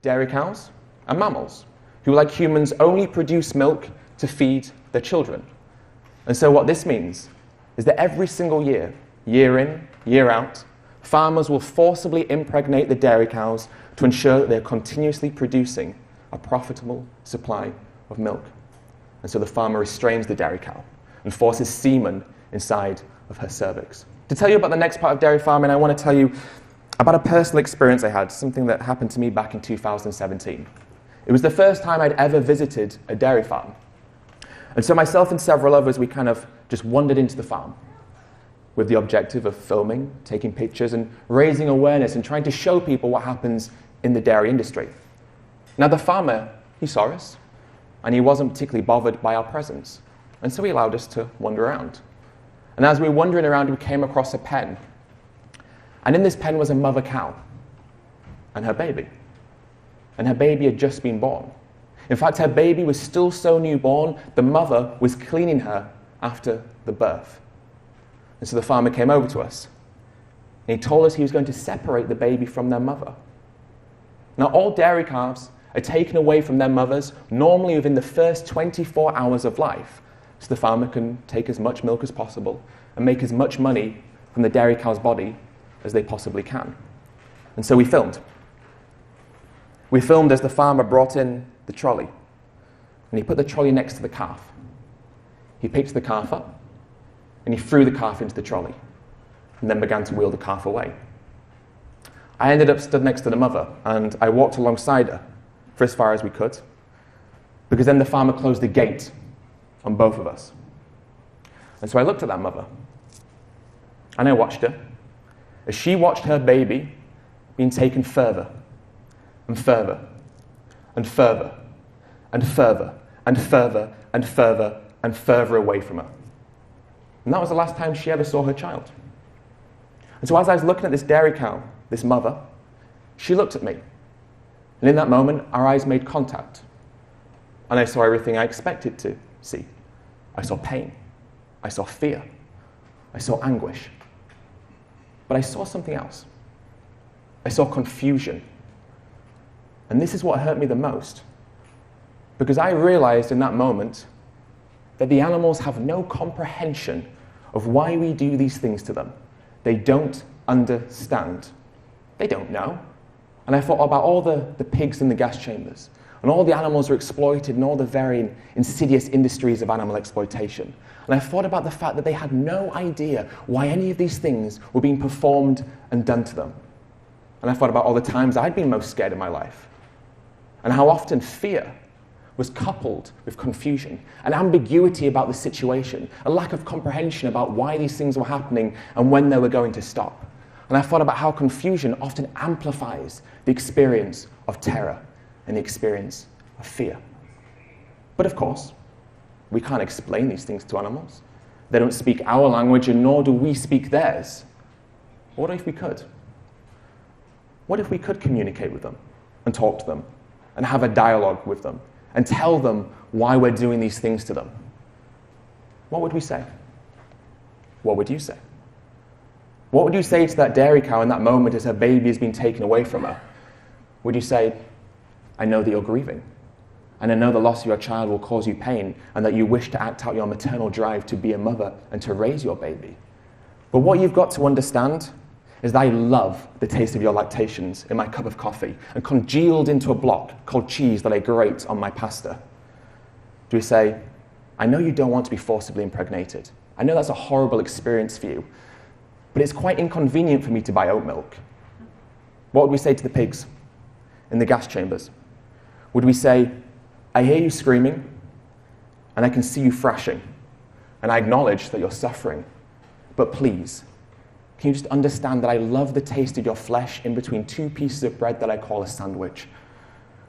Dairy cows are mammals who, like humans, only produce milk to feed their children. And so what this means is that every single year, year in, year out, farmers will forcibly impregnate the dairy cows to ensure that they're continuously producing a profitable supply of milk. And so the farmer restrains the dairy cow and forces semen inside of her cervix. To tell you about the next part of dairy farming, I want to tell you about a personal experience I had, something that happened to me back in 2017. It was the first time I'd ever visited a dairy farm. And so myself and several others, we kind of just wandered into the farm with the objective of filming, taking pictures, and raising awareness and trying to show people what happens in the dairy industry. Now the farmer, he saw us, and he wasn't particularly bothered by our presence. And so he allowed us to wander around. And as we were wandering around, we came across a pen. And in this pen was a mother cow and her baby. And her baby had just been born. In fact, her baby was still so newborn, the mother was cleaning her after the birth. And so the farmer came over to us, and he told us he was going to separate the baby from their mother. Now, all dairy calves are taken away from their mothers normally within the first 24 hours of life, so the farmer can take as much milk as possible and make as much money from the dairy cow's body as they possibly can. And so we filmed. We filmed as the farmer brought in the trolley, and he put the trolley next to the calf. He picked the calf up, and he threw the calf into the trolley, and then began to wheel the calf away. I ended up stood next to the mother, and I walked alongside her for as far as we could, because then the farmer closed the gate on both of us. And so I looked at that mother, and I watched her as she watched her baby being taken further and further and further and further and further and further and further away from her. And that was the last time she ever saw her child. And so as I was looking at this dairy cow, this mother, she looked at me. And in that moment, our eyes made contact. And I saw everything I expected to see. I saw pain. I saw fear. I saw anguish. But I saw something else. I saw confusion. And this is what hurt me the most. Because I realized in that moment that the animals have no comprehension of why we do these things to them. They don't understand. They don't know. And I thought about all the pigs in the gas chambers, and all the animals were exploited in all the varying insidious industries of animal exploitation. And I thought about the fact that they had no idea why any of these things were being performed and done to them. And I thought about all the times I'd been most scared in my life, and how often fear was coupled with confusion, an ambiguity about the situation, a lack of comprehension about why these things were happening and when they were going to stop. And I thought about how confusion often amplifies the experience of terror and the experience of fear. But of course, we can't explain these things to animals. They don't speak our language, and nor do we speak theirs. What if we could? What if we could communicate with them and talk to them and have a dialogue with them and tell them why we're doing these things to them? What would we say? What would you say? What would you say to that dairy cow in that moment as her baby has been taken away from her? Would you say, I know that you're grieving, and I know the loss of your child will cause you pain, and that you wish to act out your maternal drive to be a mother and to raise your baby. But what you've got to understand is that I love the taste of your lactations in my cup of coffee and congealed into a block called cheese that I grate on my pasta. Do we say, I know you don't want to be forcibly impregnated. I know that's a horrible experience for you, but it's quite inconvenient for me to buy oat milk. What would we say to the pigs in the gas chambers? Would we say, I hear you screaming, and I can see you thrashing, and I acknowledge that you're suffering, but please, can you just understand that I love the taste of your flesh in between two pieces of bread that I call a sandwich?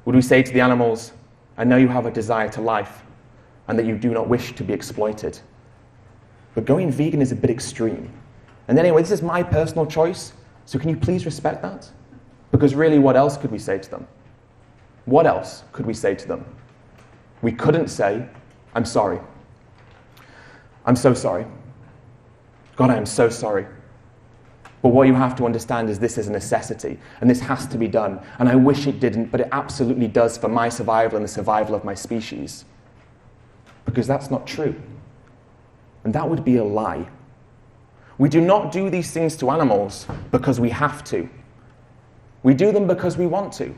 Would we say to the animals, I know you have a desire to life, and that you do not wish to be exploited, but going vegan is a bit extreme. And anyway, this is my personal choice, so can you please respect that? Because really, what else could we say to them? What else could we say to them? We couldn't say, I'm sorry. I'm so sorry. God, I am so sorry. But what you have to understand is this is a necessity, and this has to be done. And I wish it didn't, but it absolutely does for my survival and the survival of my species. Because that's not true. And that would be a lie. We do not do these things to animals because we have to. We do them because we want to.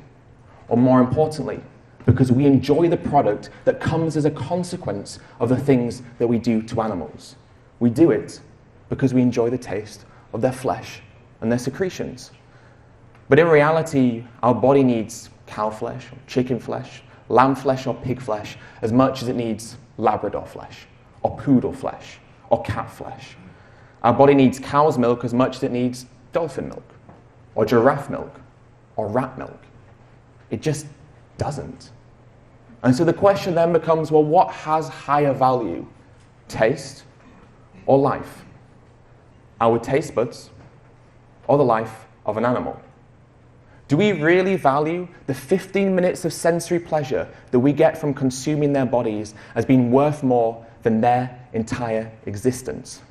Or more importantly, because we enjoy the product that comes as a consequence of the things that we do to animals. We do it because we enjoy the taste of their flesh and their secretions. But in reality, our body needs cow flesh, or chicken flesh, lamb flesh, or pig flesh as much as it needs Labrador flesh, or poodle flesh, or cat flesh. Our body needs cow's milk as much as it needs dolphin milk, or giraffe milk, or rat milk. It just doesn't. And so the question then becomes, well, what has higher value? Taste or life? Our taste buds or the life of an animal? Do we really value the 15 minutes of sensory pleasure that we get from consuming their bodies as being worth more than their entire existence?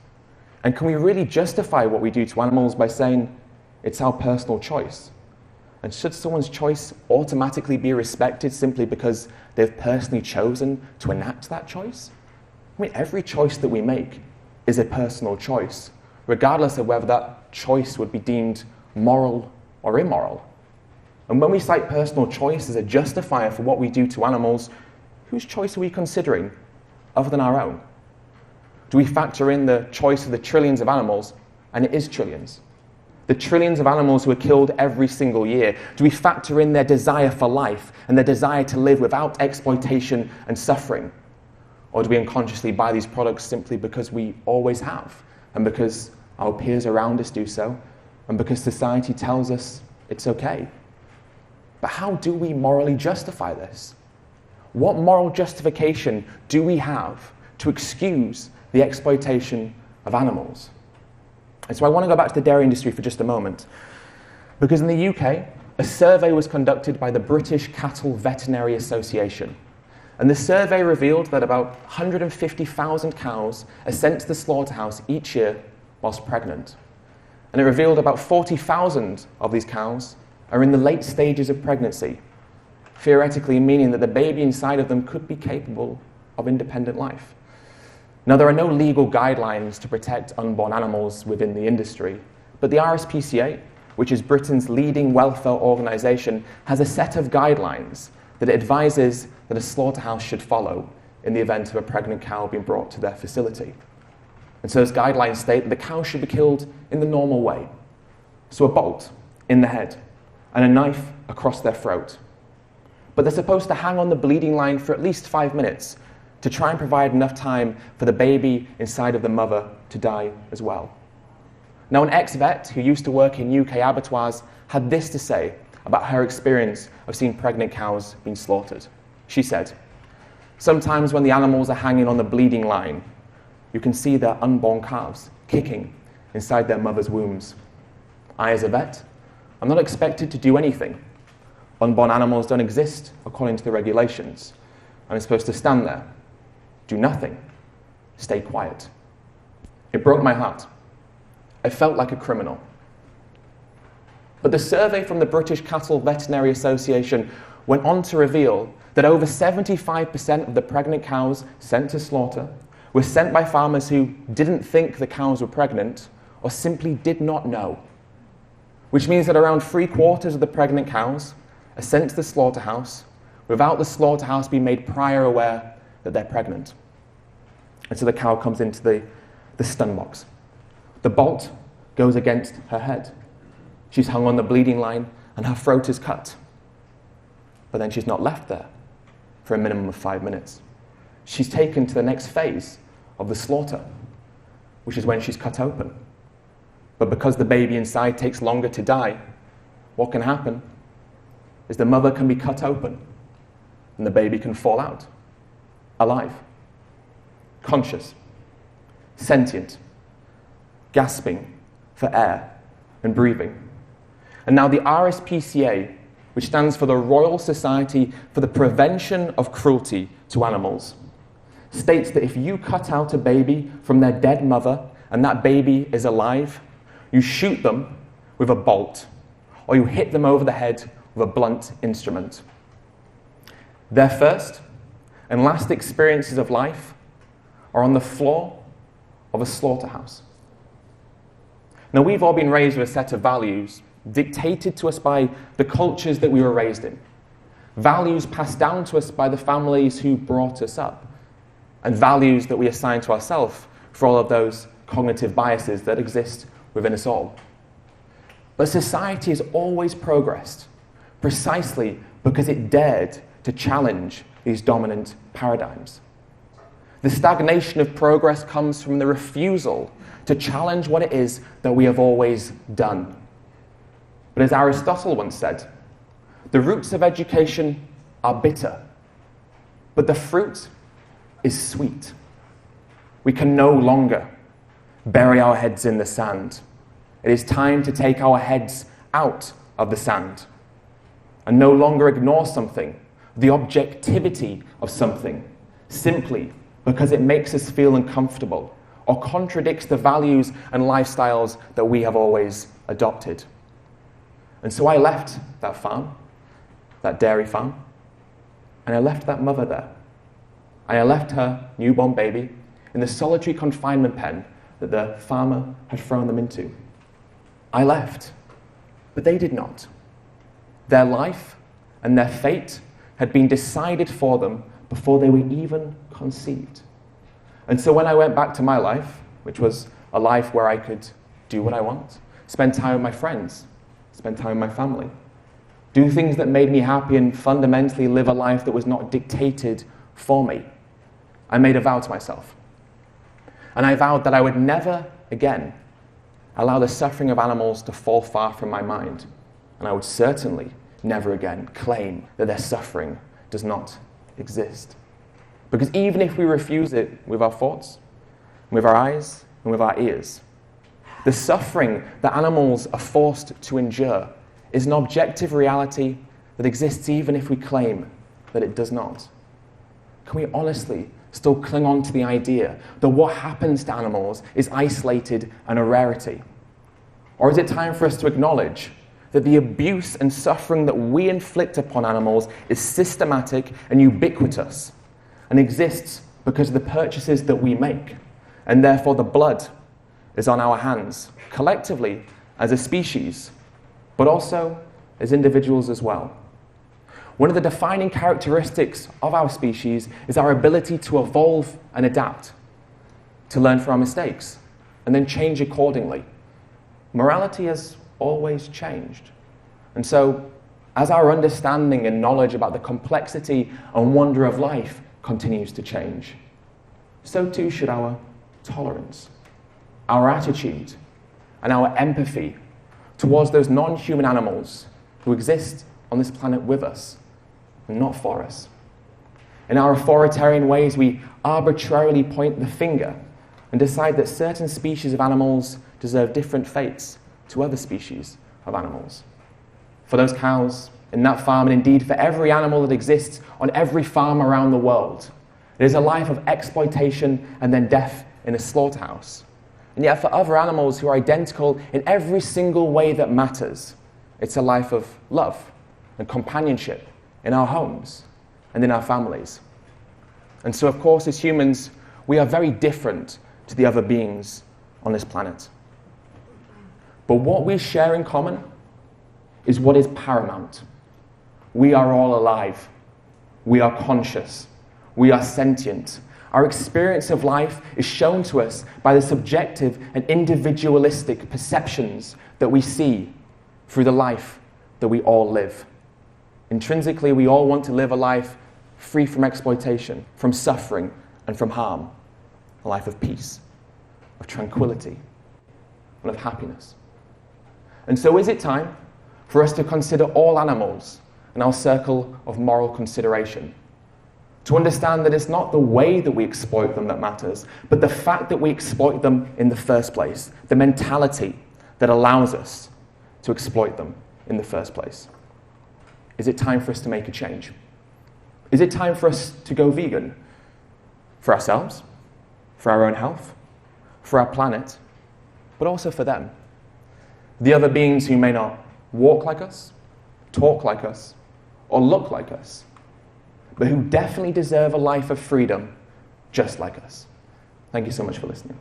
And can we really justify what we do to animals by saying it's our personal choice? And should someone's choice automatically be respected simply because they've personally chosen to enact that choice? I mean, every choice that we make is a personal choice, regardless of whether that choice would be deemed moral or immoral. And when we cite personal choice as a justifier for what we do to animals, whose choice are we considering other than our own? Do we factor in the choice of the trillions of animals, and it is trillions, the trillions of animals who are killed every single year? Do we factor in their desire for life and their desire to live without exploitation and suffering? Or do we unconsciously buy these products simply because we always have, and because our peers around us do so, and because society tells us it's okay? But how do we morally justify this? What moral justification do we have to excuse the exploitation of animals? And so I want to go back to the dairy industry for just a moment. Because in the UK, a survey was conducted by the British Cattle Veterinary Association. And the survey revealed that about 150,000 cows are sent to the slaughterhouse each year whilst pregnant. And it revealed about 40,000 of these cows are in the late stages of pregnancy, theoretically meaning that the baby inside of them could be capable of independent life. Now, there are no legal guidelines to protect unborn animals within the industry, but the RSPCA, which is Britain's leading welfare organisation, has a set of guidelines that it advises that a slaughterhouse should follow in the event of a pregnant cow being brought to their facility. And so those guidelines state that the cow should be killed in the normal way. So a bolt in the head and a knife across their throat. But they're supposed to hang on the bleeding line for at least 5 minutes to try and provide enough time for the baby inside of the mother to die as well. Now, an ex-vet who used to work in UK abattoirs had this to say about her experience of seeing pregnant cows being slaughtered. She said, "Sometimes when the animals are hanging on the bleeding line, you can see their unborn calves kicking inside their mother's wombs. I, as a vet, I'm not expected to do anything. Unborn animals don't exist according to the regulations. I'm supposed to stand there, do nothing, stay quiet." It broke my heart. I felt like a criminal. But the survey from the British Cattle Veterinary Association went on to reveal that over 75% of the pregnant cows sent to slaughter were sent by farmers who didn't think the cows were pregnant or simply did not know. Which means that around 3/4 of the pregnant cows are sent to the slaughterhouse without the slaughterhouse being made prior aware that they're pregnant. And so the cow comes into the stun box. The bolt goes against her head. She's hung on the bleeding line and her throat is cut. But then she's not left there for a minimum of 5 minutes. She's taken to the next phase of the slaughter, which is when she's cut open. But because the baby inside takes longer to die, what can happen is the mother can be cut open and the baby can fall out, alive, conscious, sentient, gasping for air and breathing. And now the RSPCA, which stands for the Royal Society for the Prevention of Cruelty to Animals, states that if you cut out a baby from their dead mother and that baby is alive, you shoot them with a bolt, or you hit them over the head with a blunt instrument. Their first and last experiences of life are on the floor of a slaughterhouse. Now, we've all been raised with a set of values dictated to us by the cultures that we were raised in. Values passed down to us by the families who brought us up, and values that we assign to ourselves for all of those cognitive biases that exist within us all. But society has always progressed precisely because it dared to challenge these dominant paradigms. The stagnation of progress comes from the refusal to challenge what it is that we have always done. But as Aristotle once said, the roots of education are bitter, but the fruit is sweet. We can no longer bury our heads in the sand. It is time to take our heads out of the sand and no longer ignore something, the objectivity of something, simply because it makes us feel uncomfortable or contradicts the values and lifestyles that we have always adopted. And so I left that farm, that dairy farm, and I left that mother there. And I left her newborn baby in the solitary confinement pen that the farmer had thrown them into. I left, but they did not. Their life and their fate had been decided for them before they were even conceived. And so when I went back to my life, which was a life where I could do what I want, spend time with my friends, spend time with my family, do things that made me happy and fundamentally live a life that was not dictated for me, I made a vow to myself. And I vowed that I would never again allow the suffering of animals to fall far from my mind. And I would certainly never again claim that their suffering does not exist. Because even if we refuse it with our thoughts, with our eyes, and with our ears, the suffering that animals are forced to endure is an objective reality that exists even if we claim that it does not. Can we honestly still cling on to the idea that what happens to animals is isolated and a rarity? Or is it time for us to acknowledge that the abuse and suffering that we inflict upon animals is systematic and ubiquitous and exists because of the purchases that we make, and therefore the blood is on our hands, collectively as a species, but also as individuals as well? One of the defining characteristics of our species is our ability to evolve and adapt, to learn from our mistakes, and then change accordingly. Morality has always changed. And so, as our understanding and knowledge about the complexity and wonder of life continues to change, so too should our tolerance, our attitude, and our empathy towards those non-human animals who exist on this planet with us and not for us. In our authoritarian ways, we arbitrarily point the finger and decide that certain species of animals deserve different fates to other species of animals. For those cows in that farm, and indeed for every animal that exists on every farm around the world, it is a life of exploitation and then death in a slaughterhouse. And yet for other animals who are identical in every single way that matters, it's a life of love and companionship in our homes and in our families. And so, of course, as humans, we are very different to the other beings on this planet. But what we share in common is what is paramount. We are all alive. We are conscious. We are sentient. Our experience of life is shown to us by the subjective and individualistic perceptions that we see through the life that we all live. Intrinsically, we all want to live a life free from exploitation, from suffering, and from harm. A life of peace, of tranquility, and of happiness. And so is it time for us to consider all animals in our circle of moral consideration? To understand that it's not the way that we exploit them that matters, but the fact that we exploit them in the first place, the mentality that allows us to exploit them in the first place. Is it time for us to make a change? Is it time for us to go vegan? For ourselves, for our own health, for our planet, but also for them. the other beings who may not walk like us, talk like us, or look like us, but who definitely deserve a life of freedom just like us. Thank you so much for listening.